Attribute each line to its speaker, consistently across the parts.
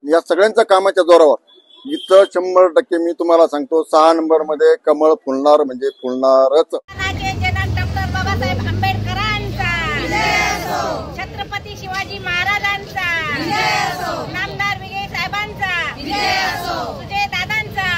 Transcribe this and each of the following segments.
Speaker 1: या सगळ्यांच्या कामाच्या जोरावर इथं 100% मी तुम्हाला सांगतो 6 नंबर मध्ये कमळ फुलणार म्हणजे फुलणारच।
Speaker 2: डॉक्टर बाबासाहेब आंबेडकरांचा, छत्रपती शिवाजी महाराजांचा, नामदार विजय साहेबांचा, सुजय दादांचा।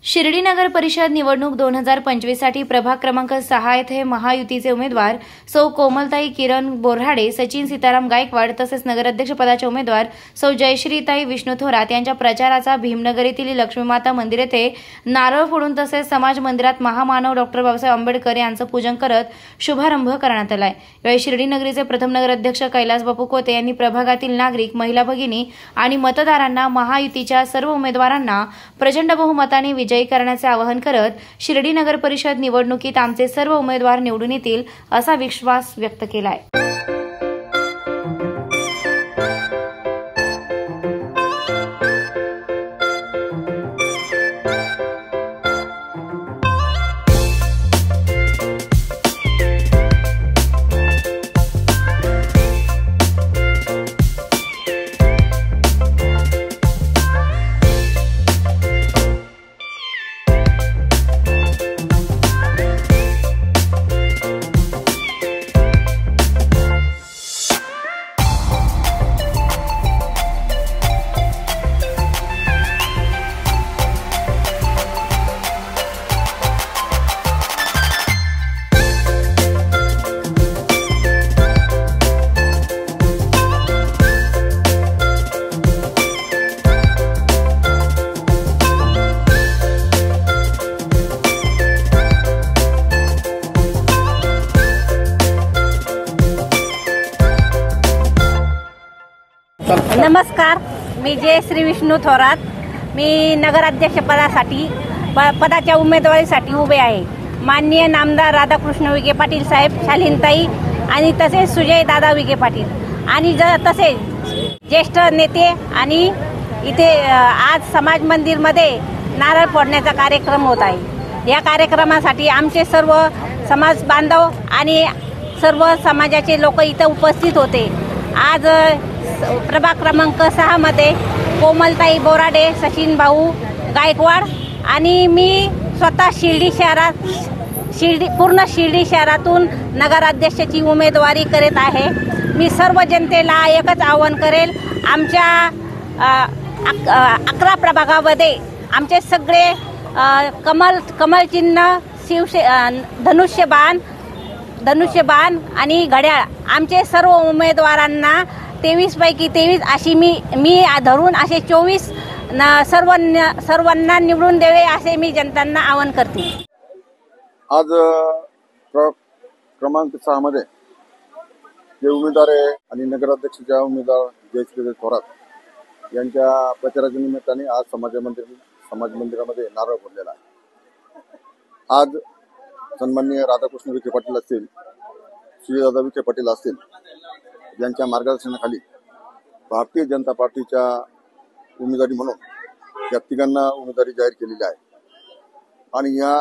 Speaker 3: शिर्डी नगर परिषद निवडणूक 2025 साठी प्रभाग क्रमांक 6 येथे महायुतीचे उमेदवार सौ कोमलताई किरण बोऱ्हाडे, सचिन सीताराम गायकवाड तसेच नगराध्यक्ष पदाचे उमेदवार सौ जयश्रीताई विष्णू थोरात यांच्या प्रचाराचा भीमनगर येथील लक्ष्मीमाता मंदिर येथे नारळ फोडून तसेच समाज मंदिरात महामानव डॉक्टर बाबासाहेब आंबेडकर यांचं पूजन करत शुभारंभ करण्यात आलाय। यावेळी शिर्डी नगरीचे प्रथम नगराध्यक्ष कैलास बापू कोते यांनी प्रभागातील नागरिक, महिला भगिनी आणि मतदारांना महायुतीच्या सर्व उमेदवारांना प्रचंड बहुमताने विजयी करण्याचे आवाहन करत शिर्डी नगर परिषद निवडणुकीत आमचे सर्व उमेदवार निवडून येतील असा विश्वास व्यक्त केलाय।
Speaker 2: नमस्कार, मी जयश्री विष्णू थोरात। मी नगराध्यक्ष पदाच्या उमेदवारीसाठी उभे आहे। माननीय नामदार राधाकृष्ण विखे पाटील साहेब, शालीनताई आणि तसेच सुजय दादा विखे पाटील आणि तसेच ज्येष्ठ नेते आणि इथे आज समाज मंदिरमध्ये नारळ फोडण्याचा कार्यक्रम होत आहे। या कार्यक्रमासाठी आमचे सर्व समाज बांधव आणि सर्व समाजाचे लोक इथे उपस्थित होते। आज प्रभाग क्रमांक 6 मध्ये कोमलताई बोराडे, सचिन भाऊ गायकवाड आणि मी स्वतः पूर्ण शिर्डी शहरातून नगराध्यक्षाची उमेदवारी करीत आहे। मी सर्व जनतेला एकच आवाहन करेल, आमच्या 11 प्रभागामध्ये आमचे सगळे कमल चिन्ह, धनुष्यबाण आणि घड्याळ आमचे सर्व उमेदवारांना 23 पैकी 23 अशी मी धरून असे 24 सर्वांना निवडून द्यावे असे मी जनतांना आवाहन करते।
Speaker 1: आज क्रमांक 6 मध्ये जे उमेदवार आहे आणि नगराध्यक्षाच्या उमेदवार जयश्री थोरात यांच्या प्रचाराच्या निमित्ताने आज समाज मंदिरामध्ये नारळ फोडलेला आहे। आज सन्माननीय राधाकृष्ण विखे पाटील असतील, सुजयदादा विखे पाटील असतील यांच्या मार्गदर्शनाखाली भारतीय जनता पार्टीच्या उमेदवारी म्हणून या तिघांना उमेदवारी जाहीर केलेली आहे आणि या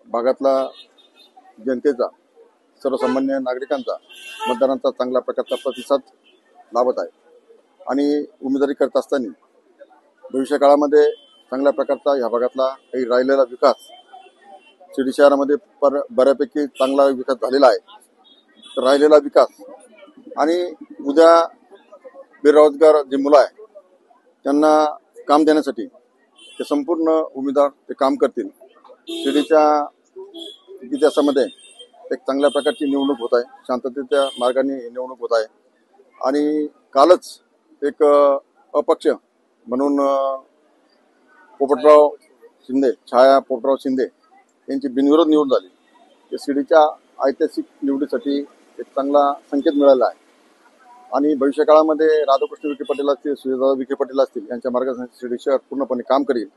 Speaker 1: भागातला जनतेचा, सर्वसामान्य नागरिकांचा, मतदारांचा चांगल्या प्रकारचा प्रतिसाद लाभत आहे आणि उमेदवारी करत असताना भविष्य काळामध्ये चांगल्या प्रकारचा या भागातला काही राहिलेला विकास, शिर्डी शहरामध्ये बऱ्यापैकी चांगला विकास झालेला आहे, तर राहिलेला विकास आणि उद्या बेरोजगार जे मुलं आहे त्यांना काम देण्यासाठी ते संपूर्ण उमेदवार ते काम करतील। शिर्डीच्या इतिहासामध्ये एक चांगल्या प्रकारची निवडणूक होत आहे, शांततेच्या मार्गाने निवडणूक होत आहे आणि कालच एक अपक्ष म्हणून पोपटराव शिंदे, छाया पोपटराव शिंदे यांची बिनविरोध निवड झाली। शिर्डीच्या ऐतिहासिक निवडीसाठी एक चांगला संकेत मिळाला आहे आणि भविष्य काळामध्ये राधाकृष्ण विखे पाटील असतील, सुजयदादा विखे पाटील असतील यांच्या मार्गदर्शनात शिर्डी शहर पूर्णपणे काम करेल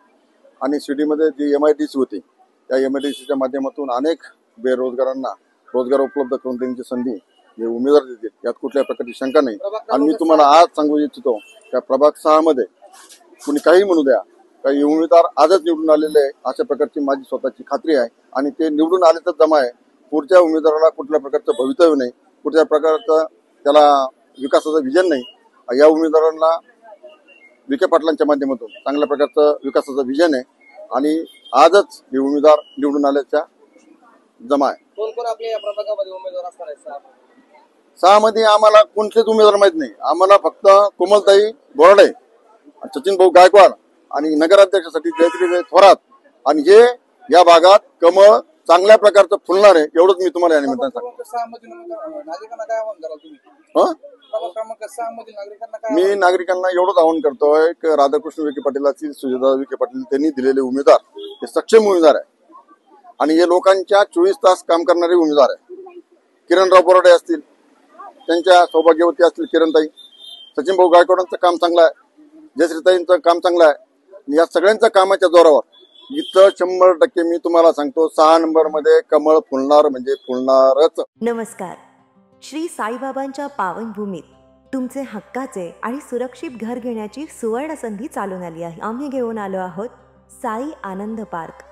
Speaker 1: आणि शिर्डीमध्ये जी MIDC होती त्या MIDCच्या माध्यमातून अनेक बेरोजगारांना रोजगार उपलब्ध करून देण्याची संधी हे उमेदवार देतील, यात कुठल्या प्रकारची शंका नाही। आणि मी तुम्हाला आज सांगू इच्छितो त्या प्रभाग 6 मध्ये कुणी काही म्हणू द्या, काही उमेदवार आजच निवडून आलेले आहे अशा प्रकारची माझी स्वतःची खात्री आहे आणि ते निवडून आले तर जमा आहे। पुढच्या उमेदवाराला कुठल्या प्रकारचं भवितव्य नाही, कुठल्या प्रकारचं त्याला विकासाचं विजन नाही। या उमेदवारांना विखे पाटलांच्या माध्यमातून चांगल्या प्रकारचं विकासाचं विजन आहे आणि आजच हे उमेदवार निवडून आल्याच्या जमा आहे.
Speaker 4: कोण कोण आपल्या या प्रभागामध्ये उमेदवार असणार आहेत?
Speaker 1: 6 मध्ये आम्हाला कोणतेच उमेदवार माहित नाही. आम्हाला फक्त कोमलताई बोराडे, सचिन भाऊ गायकवाड आणि नगराध्यक्षासाठी जयश्री थोरात आणि हे या भागात कमळ चांगल्या प्रकारचं फुलणार आहे एवढंच मी तुम्हाला या निमित्तानं सांगतो. मी नागरिकांना एवढंच आवाहन करतोय की राधाकृष्ण विखे पाटील असतील, सुजयदादा विखे पाटील त्यांनी दिलेले उमेदवार हे सक्षम उमेदवार आहे आणि हे लोकांच्या 24 तास काम करणारे उमेदवार आहे. किरणराव बोराडे असतील, त्यांच्या सौभाग्यवती असतील किरणताई, सचिन भाऊ गायकवाडांचं काम चांगलं आहे, जयश्रीताईंचं काम चांगलं आहे. या सगळ्यांच्या कामाच्या जोरावर इथं 100% मी तुम्हाला सांगतो 6 नंबर मध्ये कमळ फुलणार म्हणजे फुलणारच.
Speaker 5: नमस्कार. श्री साईबाबांच्या पावनभूमीत तुमचे हक्काचे आणि सुरक्षित घर घेण्याची सुवर्ण संधी चालून आली आहे. आम्ही घेऊन आलो आहोत साई आनंद पार्क.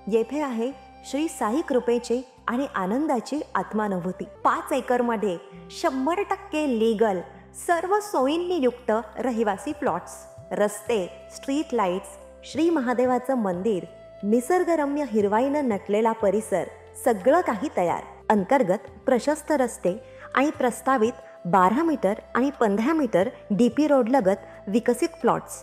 Speaker 5: येथे आहे श्री साई कृपेचे आणि आनंदाची आत्मानुभूती. 5 एकरमध्ये 100% लीगल सर्व सोयींनी युक्त रहिवासी प्लॉट्स, रस्ते, स्ट्रीट लाईट्स, श्री महादेवाचं मंदिर, निसर्गरम्य हिरवाईनं नटलेला परिसर, सगळं काही तयार. अंतर्गत प्रशस्त रस्ते आणि प्रस्तावित 12 मीटर आणि 15 मीटर DP रोड लगत विकसित प्लॉट्स.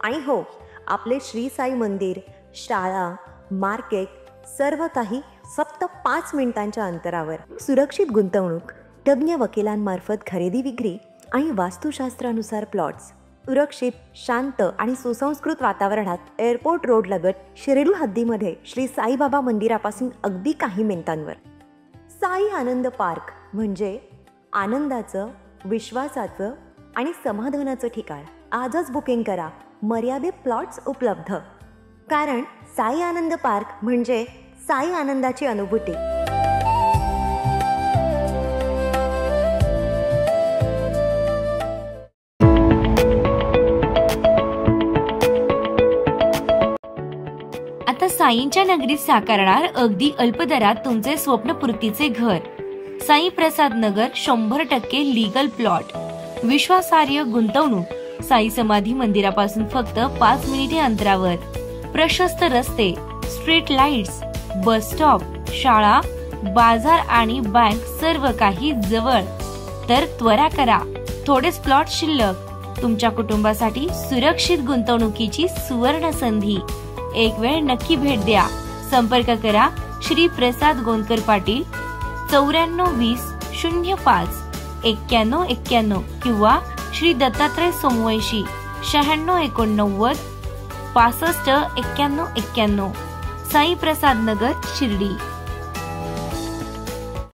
Speaker 5: आणि हो, आपले श्री साई मंदिर, शाळा, मार्केट सर्व काही फक्त 5 मिनिटांच्या अंतरावर. सुरक्षित गुंतवणूक, तज्ज्ञ वकिलांमार्फत खरेदी विक्री आणि वास्तुशास्त्रानुसार प्लॉट्स. सुरक्षित, शांत आणि सुसंस्कृत वातावरणात एअरपोर्ट रोड लगत शिर्डी हद्दीमध्ये श्री साईबाबा मंदिरापासून अगदी काही मिनिटांवर. साई आनंद पार्क म्हणजे आनंदाचं, विश्वासाचं आणि समाधानाचं ठिकाण. आजच बुकिंग करा. मर्यादित प्लॉट्स उपलब्ध. कारण साई आनंद पार्क म्हणजे साई आनंदाची अनुभूती.
Speaker 3: आता साईंच्या नगरीत साकारणार अगदी अल्प दरात तुमचे स्वप्नपूर्तीचे घर. साई प्रसाद नगर 100% लीगल प्लॉट, विश्वासार्ह गुंतवणूक. साई समाधी मंदिरापासून फक्त 5 मिनिटे अंतरावर. प्रशस्त रस्ते, स्ट्रीट लाईट्स, बस स्टॉप, शाळा, बाजार आणि बँक सर्व काही जवळ. तर त्वरा करा, थोडेच प्लॉट शिल्लक. तुमच्या कुटुंबासाठी सुरक्षित गुंतवणुकीची सुवर्ण संधी. एक वेळ नक्की भेट द्या. संपर्क करा श्री प्रसाद गोंदकर पाटील 9420 05 91 किंवा श्री दत्तात्रय सोमवंशी 9689 65 91 91. साई प्रसाद नगर, शिर्डी.